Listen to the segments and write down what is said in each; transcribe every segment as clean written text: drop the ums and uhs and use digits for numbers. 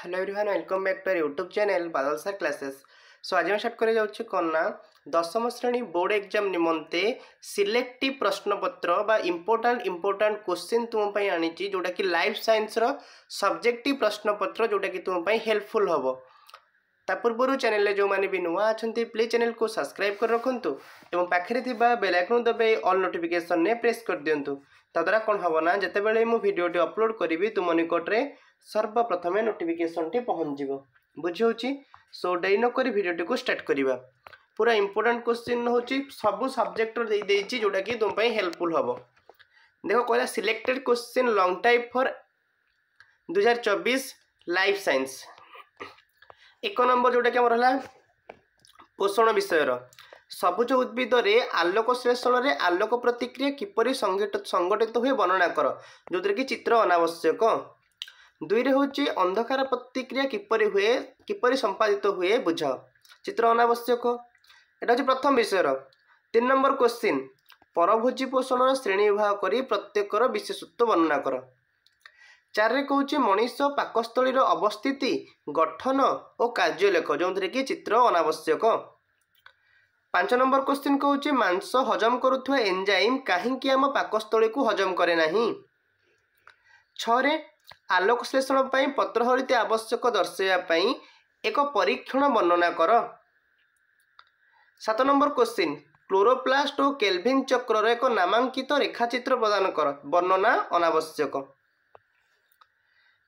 Hello everyone welcome back to YouTube channel Badal sir classes. So आज मैं start कर जाऊँ कौन ना दशम श्रेणी बोर्ड एग्जाम निमंते सिलेक्टिव प्रश्नपत्र बा इंपोर्टाट क्वेश्चन तुम आनी जोटा कि लाइफ साइंस रो सब्जेक्टिव प्रश्नपत्र जोटा कि तुम हेल्पफुल हम। ता पूर्व चैनल जो मैंने भी नुआ अच्छा प्लीज चैनल को सब्सक्राइब कर रखु और पाखे बेल आइकन दबाई ऑल नोटिफिकेशन ने प्रेस कर दिंतु। ताद्वारा कौन हम ना जितेबाला मु भिडियोटी अपलोड करी तुम निकटरे सर्वप्रथम नोटिफिकेशन टी पहुँच जाव बुझी। सो डेरी नक भिडियोटी को स्टार्ट करवा। पूरा इंपोर्टाट क्वेश्चन हूँ सब सब्जेक्ट जोटा कि तुम हेल्पफुल हम। देख कहला selected question long type for 2024 life science. एक नंबर जोटा कि है पोषण विषय सबुज उद्भिद रे आलोक श्लेषण रे आलोक प्रतिक्रिया किपरि संगठित हुए वर्णना कर जो कि चित्र अनावश्यक। दुई रे होची अंधकार प्रतिक्रिया किपरि हुए किपरि संपादित हुए बुझ चित्र अनावश्यक। एटा होची प्रथम विषय। 3 नंबर क्वेश्चन परभोजी पोषण श्रेणी विभाग करी प्रत्येकर विशेषत्व वर्णना कर। 4 रे कहूँ मनीष पाकस्थली अवस्थिति गठन और कार्य लेख जो कि चित्र अनावश्यक। 5 नंबर क्वेश्चन कहूँ मांस हजम करुवा एंजाइम कहीं आम पाकस्थली को हजम करे नहीं। 6 रे आलोक श्लेषण पत्रहरित आवश्यक दर्शाइवाई एक परीक्षण वर्णना कर। 7 नंबर क्वेश्चन क्लोरोप्लास्ट और केल्विन चक्र एक नामांकित रेखाचित्र प्रदान कर वर्णना अनावश्यक।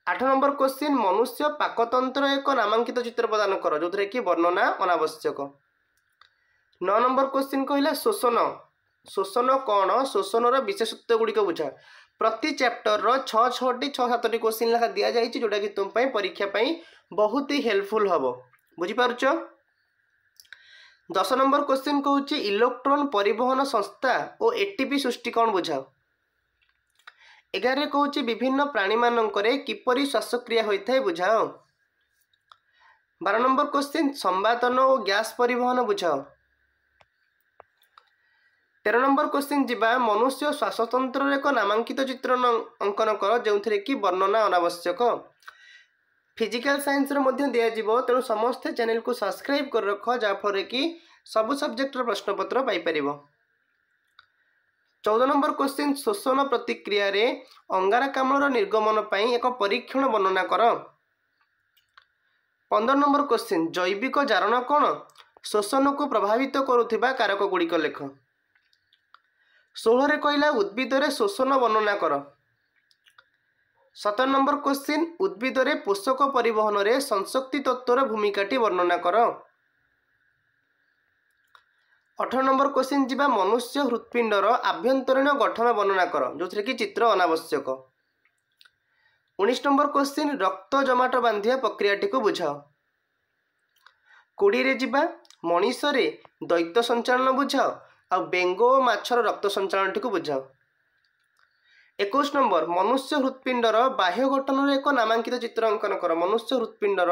8 नंबर क्वेश्चन मनुष्य पाकतंत्र एक नामांकित चित्र प्रदान कर जो कि वर्णना अनावश्यक। 9 नंबर क्वेश्चन कहला शोषण शोषण कौन शोषण विशेषत्व गुड़िक बुझा। प्रति चैप्टर रो 6-7 क्वेश्चन लेखा दि जाए जोटा कि तुम परीक्षा बहुत ही हेल्पफुल हम बुझीपारुच। 10 नंबर क्वेश्चन कहूँ इलेक्ट्रॉन परिवहन संस्था और एटीपी सृष्टि कौन बुझा। 11 कहूँ विभिन्न प्राणी मानकरे किपरि श्वासक्रिया होता है बुझाओ। 12 नंबर क्वेश्चन संवादन और गैस परिवहन बुझाओ। 13 नंबर क्वेश्चन जीवा मनुष्य श्वासतंत्र एक नामांकित चित्र अंकन कर जो कि वर्णना अनावश्यक। फिजिकल साइंस दिज्व तेणु समस्ते चैनल को सब्सक्राइब कर रख जहाँफल कि सब सब्जेक्ट प्रश्नपत्र पाइपर। 14 नंबर क्वेश्चन शोषण प्रतिक्रिया रे अंगारकाम्ल निर्गमन पर एक परीक्षण वर्णना कर। 15 नंबर क्वेश्चन जैविक जारण कौन शोषण को प्रभावित करुवा कारक गुड़िक लेख। 16 रे कहला उद्भिद रे शोषण वर्णना कर। 17 नंबर क्वेश्चन उद्भिद रे पोषक परिवहन रे संशक्ति तत्वर भूमिकाटी वर्णना कर। 18 नंबर क्वेश्चन जीवा मनुष्य हृत्पिंडर आभ्यंतरीण गठन वर्णना कर जो कि चित्र अनावश्यक। 19 नंबर क्वेश्चन रक्त जमाट बांधिया प्रक्रियाटी को बुझाओ। 20 रे जीवा मनीष रे दैत्य संचालन बुझाओ आ बेंगो माछर रक्त संचालन को बुझाओ। 21 नंबर मनुष्य हृत्पिंडर बाह्य गठन एक नामांकित चित्र अंकन कर मनुष्य हृत्पिंडर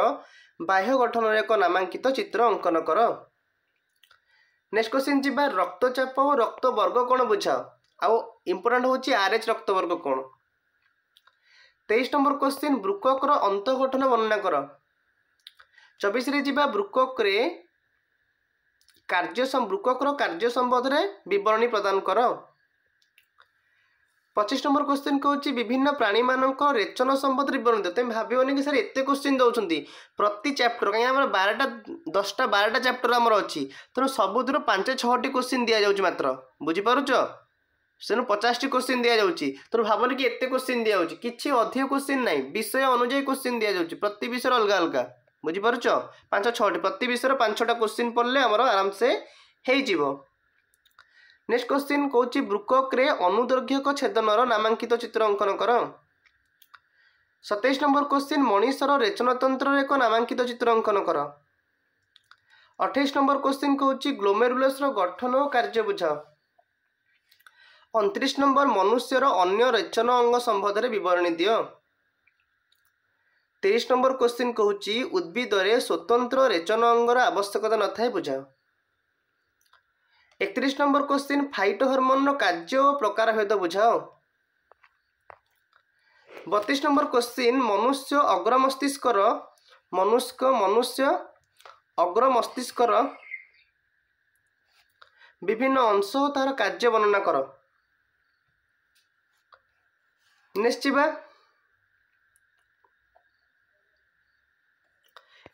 बाह्य गठन एक नामांकित चित्र अंकन कर। नेक्स्ट क्वेश्चन जीवा रक्तचाप और रक्त वर्ग कौन बुझाओ आउ इंपोर्टेंट होची आरएच रक्त वर्ग कौन। 23 नंबर क्वेश्चन वृकक अंत गठन वर्णना कर। 24 रे जीवा वृकक रे वृकक कार्य संबंध में विवरणी प्रदान कर। 25 नंबर क्वेश्चन कहूँ विभिन्न प्राणी मानक रेचन संबंध विवरणी तुम भावन कि सर एत क्वेश्चन दौरान प्रति चैप्टर कहीं 10-12 चैप्टर आमर अच्छी तेणु सबुद 5-6 क्वेश्चन दि जाऊँ मात्र बुझीपारुच तेणु 50 क्वेश्चन दि जाऊँ तेणु भावन कि एत क्वेश्चन दि जाऊँ कि अधिक क्वेश्चन ना विषय अनुजाई क्वेश्चन दि जाऊँ प्रति विषय अलग अलग बुझीपारुच 5-6 प्रति विषय 5-6 क्वेश्चन पढ़ले आमर आराम से हो। नेक्स्ट क्वेश्चन कहूँ वृकक रे अनुदैर्घ्यक छेदनर नामांकित चित्र अंकन कर। 27 नंबर क्वेश्चन मनीषर रेचनतंत्र एक नामांकित चित्र अंकन कर। 28 नंबर क्वेश्चन कहूँ ग्लोमेरुलस गठन और कार्य बुझाओ। 29 नंबर मनुष्यर अन्य रेचन अंग संबंध में विवरणी दियो। 30 नंबर क्वेश्चन कहूँ उद्भिद रे स्वतंत्र रेचन अंगर आवश्यकता न थाए बुझाओ। 31 नंबर क्वेश्चन फाइटो हार्मोन कार्य और प्रकार भेद बुझाओ। 32 नंबर क्वेश्चन मनुष्य अग्र मस्तिष्कर मनुष्य अग्र मस्तिष्कर विभिन्न अंश तार कार्य वर्णना कर। नेक्स्ट जीवा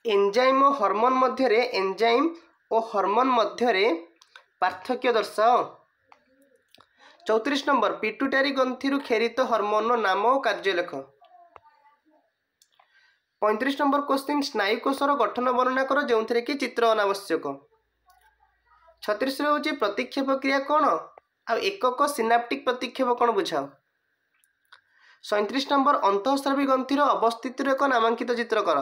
एंजाइम और हार्मोन मध्य एंजाइम और हार्मोन मध्य पार्थक्य दर्शाओ। 34 नंबर पिट्यूटरी ग्रंथि खेरित हार्मोन नाम और कार्य लेख। 35 नंबर क्वेश्चन स्नायुकोशर गठन वर्णना कर जो कि चित्र अनावश्यक। 36 हूँ प्रतिक्षेप क्रिया कौन आ एकक सिनाप्टिक प्रतिक्षेप कौन बुझाओ। 37 नंबर अंतःस्रावी ग्रंथि अवस्थित एक नामांकित चित्र कर।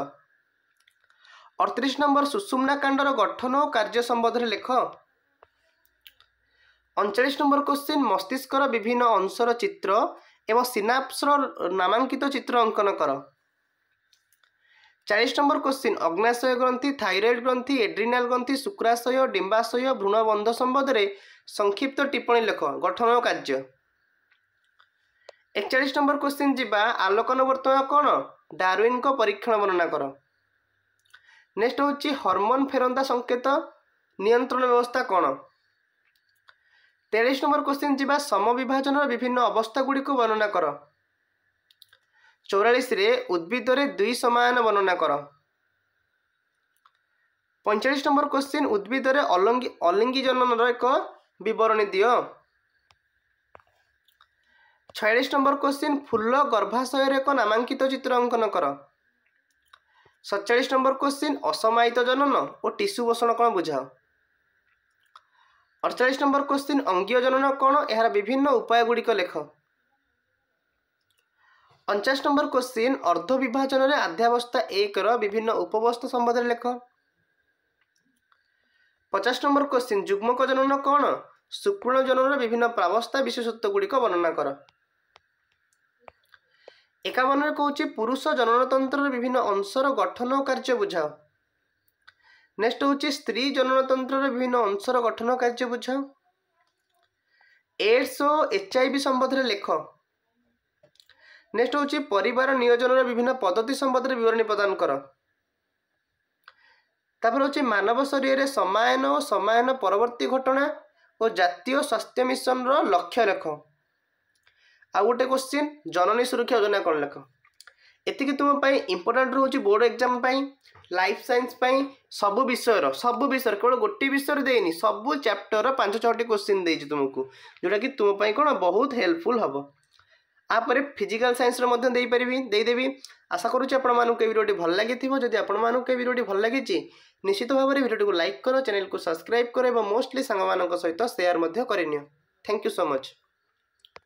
38 नंबर सुषुम्ना कांडर गठन और कार्य संबंध में लेख। 39 नंबर क्वेश्चन मस्तिष्कर विभिन्न अंशर चित्र एवं सिनाप्सर नामांकित चित्र अंकन कर। 40 नंबर क्वेश्चन अग्नाशय ग्रंथि थायरॉइड ग्रंथि एड्रिनाल ग्रंथि शुक्राशय डिंबाशय भ्रूणबंध संबंध में संक्षिप्त टिप्पणी लेख गठन और कार्य। 41 नंबर क्वेश्चन जीवा आलोकनवर्तन कौन डार्विन को परीक्षण वर्णना कर। नेक्स्ट होची हार्मोन फेरंदा संकेत नियंत्रण व्यवस्था कौन। 43 नंबर क्वेश्चन जीवा समविभाजन विभिन्न अवस्था गुड़िक वर्णना कर। 44 रे उद्भिद रे दुई समान वर्णना कर। 45 नंबर क्वेश्चन उद्भिद रे अलिंगी जनन एक विवरणी दियो। 46 नंबर क्वेश्चन फूल गर्भाशय एक नामांकित चित्र अंकन कर। 47 नंबर क्वेश्चन असमायित जनन और टिश्यू पोषण कौन बुझाओ। 48 नंबर क्वेश्चन अंगीय जनन कौन यार विभिन्न उपाय गुड़िक लेख। 49 नंबर क्वेश्चन अर्ध विभाजन रे आध्यावस्था 1 विभिन्न उपवस्था संबंध में लेख। 50 नंबर क्वेश्चन युग्मक जनन कौन शुक्रण जनन विभिन्न प्रावस्था विशेषत्व गुड़िक वर्णना कर। 51 कहूँ पुरुष जनन तंत्र विभिन्न अंशर गठन और कार्य बुझाओ। नेक्स्ट हूँ स्त्री जनन तंत्र विभिन्न अंशर गठन और कार्य बुझाओ। एड्स और HIV संबंध में लेख। नेक्स्ट हूँ परिवार नियोजन विभिन्न पद्धति संबंध में विवरणी प्रदान कर। तापर हूँ मानव शरीर में समायन और समायन परवर्ती घटना और जातीय स्वास्थ्य मिशन लक्ष्य लेख। आ गोटे क्वेश्चन जननी सुरक्षा योजना कौन लेख। एतिक तुम इंपोर्टाट रोचे बोर्ड एग्जाम लाइफ साइंस सब विषय केवल गोटे विषय देनी सब चैप्टर 5-6 क्वेश्चन देती तुमको जोटा कि तुम कौन बहुत हेल्पफुल हम। आपर फिजिकल साइंस देदेवी। आशा करुँच आपको वीडियो भल लगी जदि आपको वीडियो भल लगी निश्चित भाव में वीडियो को लाइक कर चैनल को सब्सक्राइब कर मोस्टली सांग सहित शेयर कर। Thank you so much.